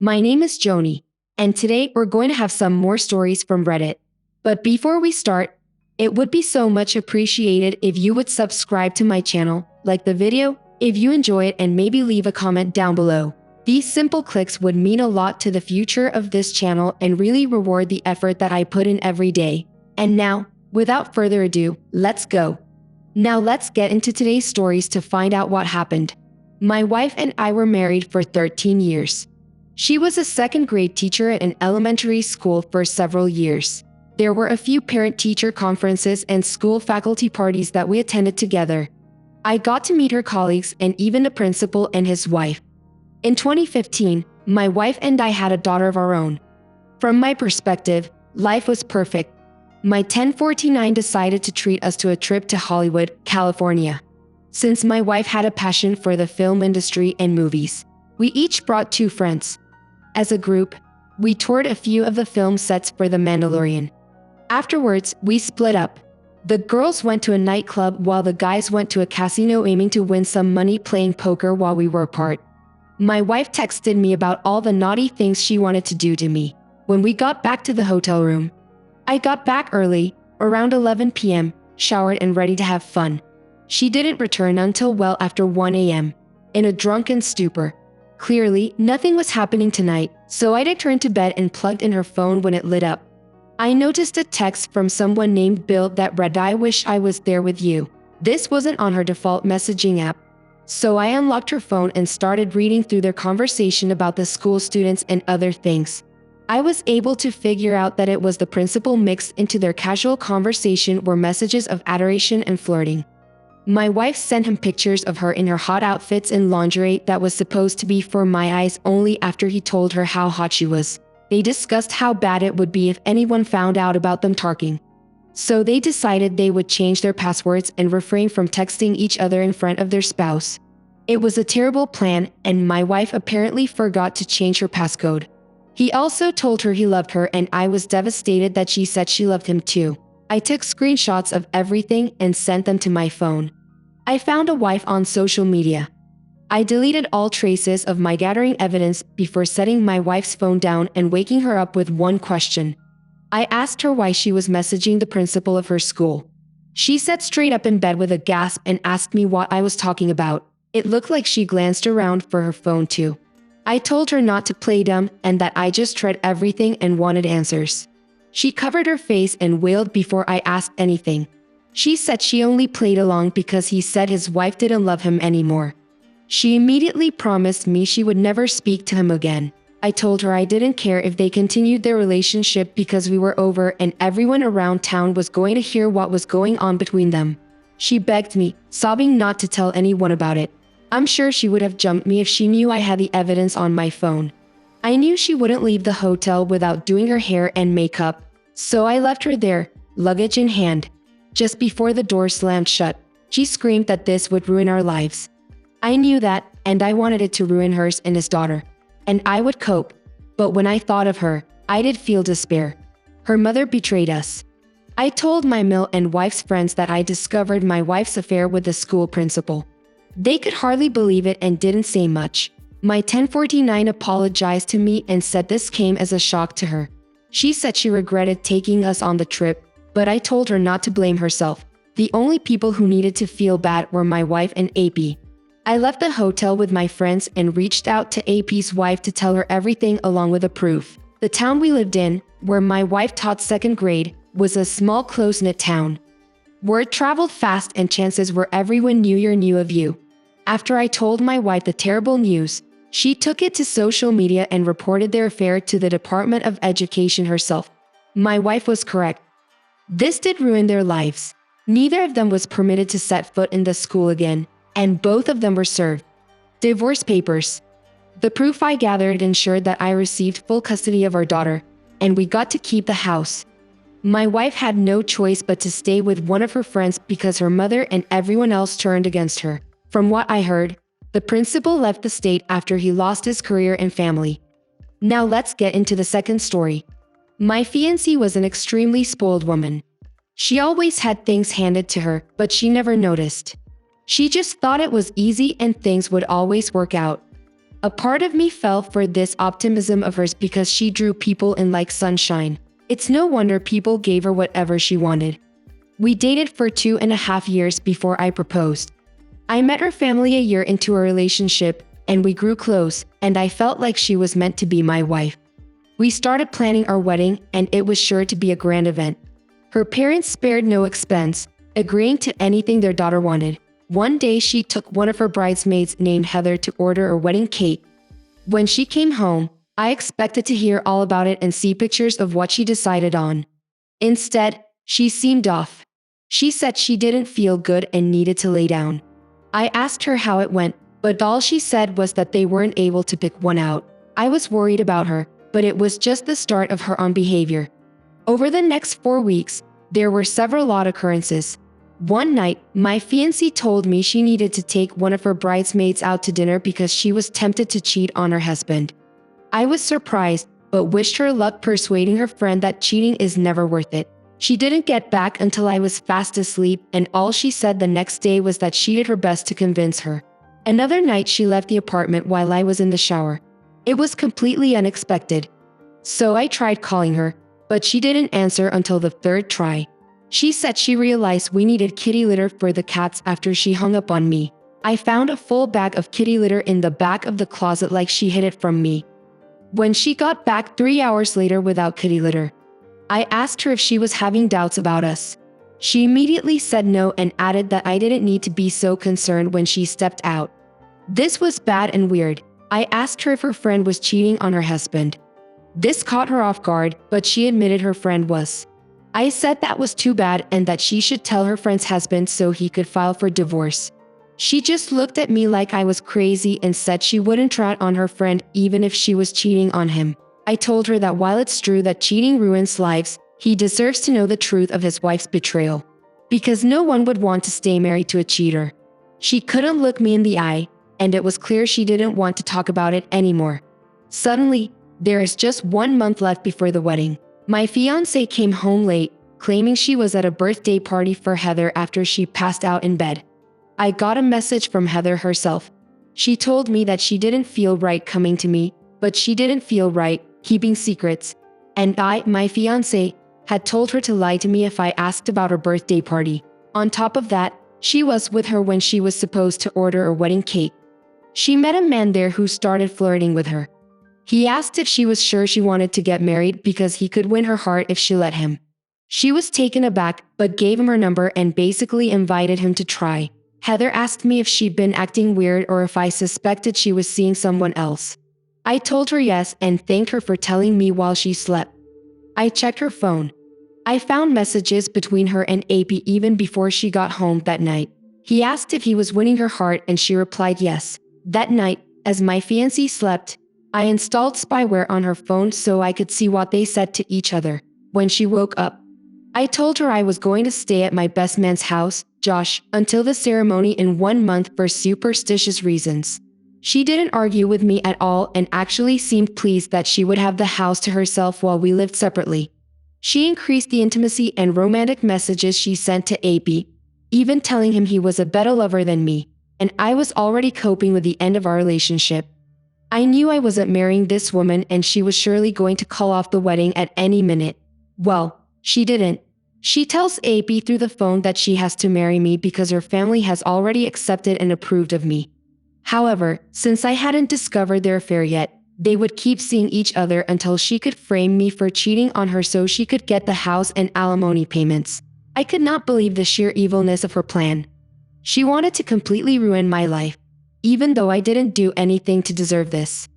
My name is Joni, and today we're going to have some more stories from Reddit. But before we start, it would be so much appreciated if you would subscribe to my channel, like the video if you enjoy it, and maybe leave a comment down below. These simple clicks would mean a lot to the future of this channel and really reward the effort that I put in every day. And now, without further ado, let's go. Now let's get into today's stories to find out what happened. My wife and I were married for 13 years. She was a second-grade teacher at an elementary school for several years. There were a few parent-teacher conferences and school faculty parties that we attended together. I got to meet her colleagues and even the principal and his wife. In 2015, my wife and I had a daughter of our own. From my perspective, life was perfect. My 1049 decided to treat us to a trip to Hollywood, California. Since my wife had a passion for the film industry and movies, we each brought 2 friends. As a group, we toured a few of the film sets for The Mandalorian. Afterwards, we split up. The girls went to a nightclub while the guys went to a casino aiming to win some money playing poker while we were apart. My wife texted me about all the naughty things she wanted to do to me. When we got back to the hotel room, I got back early, around 11 p.m., showered and ready to have fun. She didn't return until well after 1 a.m., in a drunken stupor. Clearly, nothing was happening tonight, so I returned to bed and plugged in her phone when it lit up. I noticed a text from someone named Bill that read, "I wish I was there with you." This wasn't on her default messaging app. So I unlocked her phone and started reading through their conversation about the school students and other things. I was able to figure out that it was the principal mixed into their casual conversation were messages of adoration and flirting. My wife sent him pictures of her in her hot outfits and lingerie that was supposed to be for my eyes only after he told her how hot she was. They discussed how bad it would be if anyone found out about them talking. So they decided they would change their passwords and refrain from texting each other in front of their spouse. It was a terrible plan, and my wife apparently forgot to change her passcode. He also told her he loved her, and I was devastated that she said she loved him too. I took screenshots of everything and sent them to my phone. I found a wife on social media. I deleted all traces of my gathering evidence before setting my wife's phone down and waking her up with one question. I asked her why she was messaging the principal of her school. She sat straight up in bed with a gasp and asked me what I was talking about. It looked like she glanced around for her phone too. I told her not to play dumb and that I just read everything and wanted answers. She covered her face and wailed before I asked anything. She said she only played along because he said his wife didn't love him anymore. She immediately promised me she would never speak to him again. I told her I didn't care if they continued their relationship because we were over and everyone around town was going to hear what was going on between them. She begged me, sobbing, not to tell anyone about it. I'm sure she would have jumped me if she knew I had the evidence on my phone. I knew she wouldn't leave the hotel without doing her hair and makeup, so I left her there, luggage in hand. Just before the door slammed shut, she screamed that this would ruin our lives. I knew that, and I wanted it to ruin hers and his daughter. And I would cope. But when I thought of her, I did feel despair. Her mother betrayed us. I told my mill and wife's friends that I discovered my wife's affair with the school principal. They could hardly believe it and didn't say much. My 1049 apologized to me and said this came as a shock to her. She said she regretted taking us on the trip, but I told her not to blame herself. The only people who needed to feel bad were my wife and AP. I left the hotel with my friends and reached out to AP's wife to tell her everything along with a proof. The town we lived in, where my wife taught second grade, was a small close-knit town. Word traveled fast and chances were everyone knew of you. After I told my wife the terrible news, she took it to social media and reported their affair to the Department of Education herself. My wife was correct. This did ruin their lives. Neither of them was permitted to set foot in the school again, and both of them were served divorce papers. The proof I gathered ensured that I received full custody of our daughter, and we got to keep the house. My wife had no choice but to stay with one of her friends because her mother and everyone else turned against her. From what I heard, the principal left the state after he lost his career and family. Now let's get into the second story. My fiancée was an extremely spoiled woman. She always had things handed to her, but she never noticed. She just thought it was easy and things would always work out. A part of me fell for this optimism of hers because she drew people in like sunshine. It's no wonder people gave her whatever she wanted. We dated for 2.5 years before I proposed. I met her family a year into our relationship, and we grew close, and I felt like she was meant to be my wife. We started planning our wedding, and it was sure to be a grand event. Her parents spared no expense, agreeing to anything their daughter wanted. One day she took one of her bridesmaids named Heather to order a wedding cake. When she came home, I expected to hear all about it and see pictures of what she decided on. Instead, she seemed off. She said she didn't feel good and needed to lay down. I asked her how it went, but all she said was that they weren't able to pick one out. I was worried about her, but it was just the start of her own behavior. Over the next 4 weeks, there were several odd occurrences. One night, my fiancée told me she needed to take one of her bridesmaids out to dinner because she was tempted to cheat on her husband. I was surprised, but wished her luck persuading her friend that cheating is never worth it. She didn't get back until I was fast asleep, and all she said the next day was that she did her best to convince her. Another night she left the apartment while I was in the shower. It was completely unexpected. So I tried calling her, but she didn't answer until the third try. She said she realized we needed kitty litter for the cats after she hung up on me. I found a full bag of kitty litter in the back of the closet like she hid it from me. When she got back 3 hours later without kitty litter, I asked her if she was having doubts about us. She immediately said no and added that I didn't need to be so concerned when she stepped out. This was bad and weird. I asked her if her friend was cheating on her husband. This caught her off guard, but she admitted her friend was. I said that was too bad and that she should tell her friend's husband so he could file for divorce. She just looked at me like I was crazy and said she wouldn't rat on her friend even if she was cheating on him. I told her that while it's true that cheating ruins lives, he deserves to know the truth of his wife's betrayal. Because no one would want to stay married to a cheater. She couldn't look me in the eye, and it was clear she didn't want to talk about it anymore. Suddenly, there is just 1 month left before the wedding. My fiancé came home late, claiming she was at a birthday party for Heather after she passed out in bed. I got a message from Heather herself. She told me that she didn't feel right coming to me, but she didn't feel right keeping secrets. And I, my fiancé, had told her to lie to me if I asked about her birthday party. On top of that, she was with her when she was supposed to order a wedding cake. She met a man there who started flirting with her. He asked if she was sure she wanted to get married because he could win her heart if she let him. She was taken aback, but gave him her number and basically invited him to try. Heather asked me if she'd been acting weird or if I suspected she was seeing someone else. I told her yes and thanked her for telling me while she slept. I checked her phone. I found messages between her and AP even before she got home that night. He asked if he was winning her heart and she replied yes. That night, as my fiancé slept, I installed spyware on her phone so I could see what they said to each other. When she woke up, I told her I was going to stay at my best man's house, Josh, until the ceremony in 1 month for superstitious reasons. She didn't argue with me at all and actually seemed pleased that she would have the house to herself while we lived separately. She increased the intimacy and romantic messages she sent to AP, even telling him he was a better lover than me, and I was already coping with the end of our relationship. I knew I wasn't marrying this woman and she was surely going to call off the wedding at any minute. Well, she didn't. She tells AP through the phone that she has to marry me because her family has already accepted and approved of me. However, since I hadn't discovered their affair yet, they would keep seeing each other until she could frame me for cheating on her so she could get the house and alimony payments. I could not believe the sheer evilness of her plan. She wanted to completely ruin my life, even though I didn't do anything to deserve this.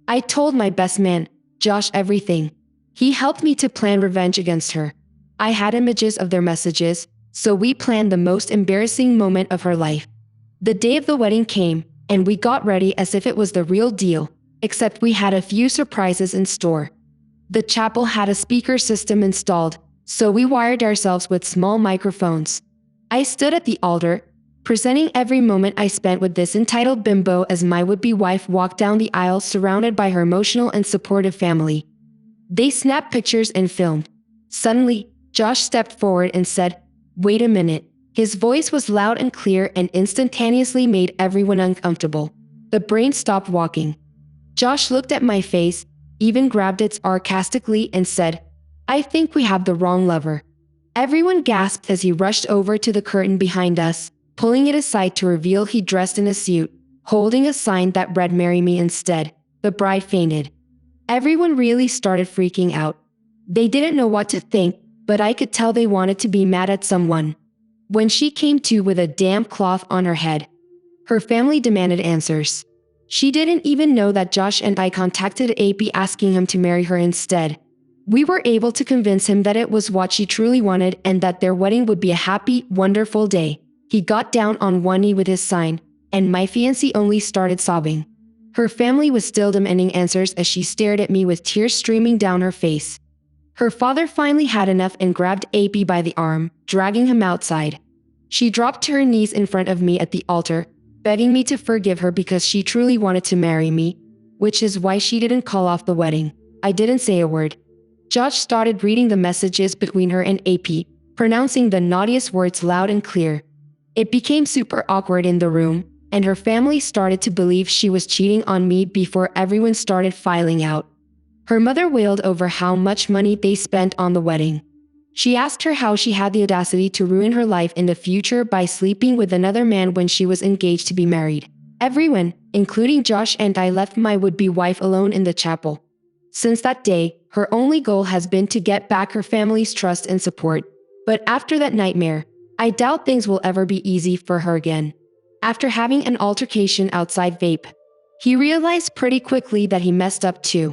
I told my best man, Josh, everything. He helped me to plan revenge against her. I had images of their messages, so we planned the most embarrassing moment of her life. The day of the wedding came, and we got ready as if it was the real deal, except we had a few surprises in store. The chapel had a speaker system installed, so we wired ourselves with small microphones. I stood at the altar, presenting every moment I spent with this entitled bimbo as my would-be wife walked down the aisle surrounded by her emotional and supportive family. They snapped pictures and filmed. Suddenly, Josh stepped forward and said, "Wait a minute." His voice was loud and clear and instantaneously made everyone uncomfortable. The brain stopped walking. Josh looked at my face, even grabbed it sarcastically and said, "I think we have the wrong lover." Everyone gasped as he rushed over to the curtain behind us, pulling it aside to reveal he dressed in a suit, holding a sign that read "Marry me" instead. The bride fainted. Everyone really started freaking out. They didn't know what to think, but I could tell they wanted to be mad at someone. When she came to with a damp cloth on her head, her family demanded answers. She didn't even know that Josh and I contacted AP asking him to marry her instead. We were able to convince him that it was what she truly wanted and that their wedding would be a happy, wonderful day. He got down on one knee with his sign, and my fiancée only started sobbing. Her family was still demanding answers as she stared at me with tears streaming down her face. Her father finally had enough and grabbed AP by the arm, dragging him outside. She dropped to her knees in front of me at the altar, begging me to forgive her because she truly wanted to marry me, which is why she didn't call off the wedding. I didn't say a word. Josh started reading the messages between her and AP, pronouncing the naughtiest words loud and clear. It became super awkward in the room, and her family started to believe she was cheating on me before everyone started filing out. Her mother wailed over how much money they spent on the wedding. She asked her how she had the audacity to ruin her life in the future by sleeping with another man when she was engaged to be married. Everyone, including Josh and I, left my would-be wife alone in the chapel. Since that day, her only goal has been to get back her family's trust and support. But after that nightmare, I doubt things will ever be easy for her again. After having an altercation outside Vape, he realized pretty quickly that he messed up too.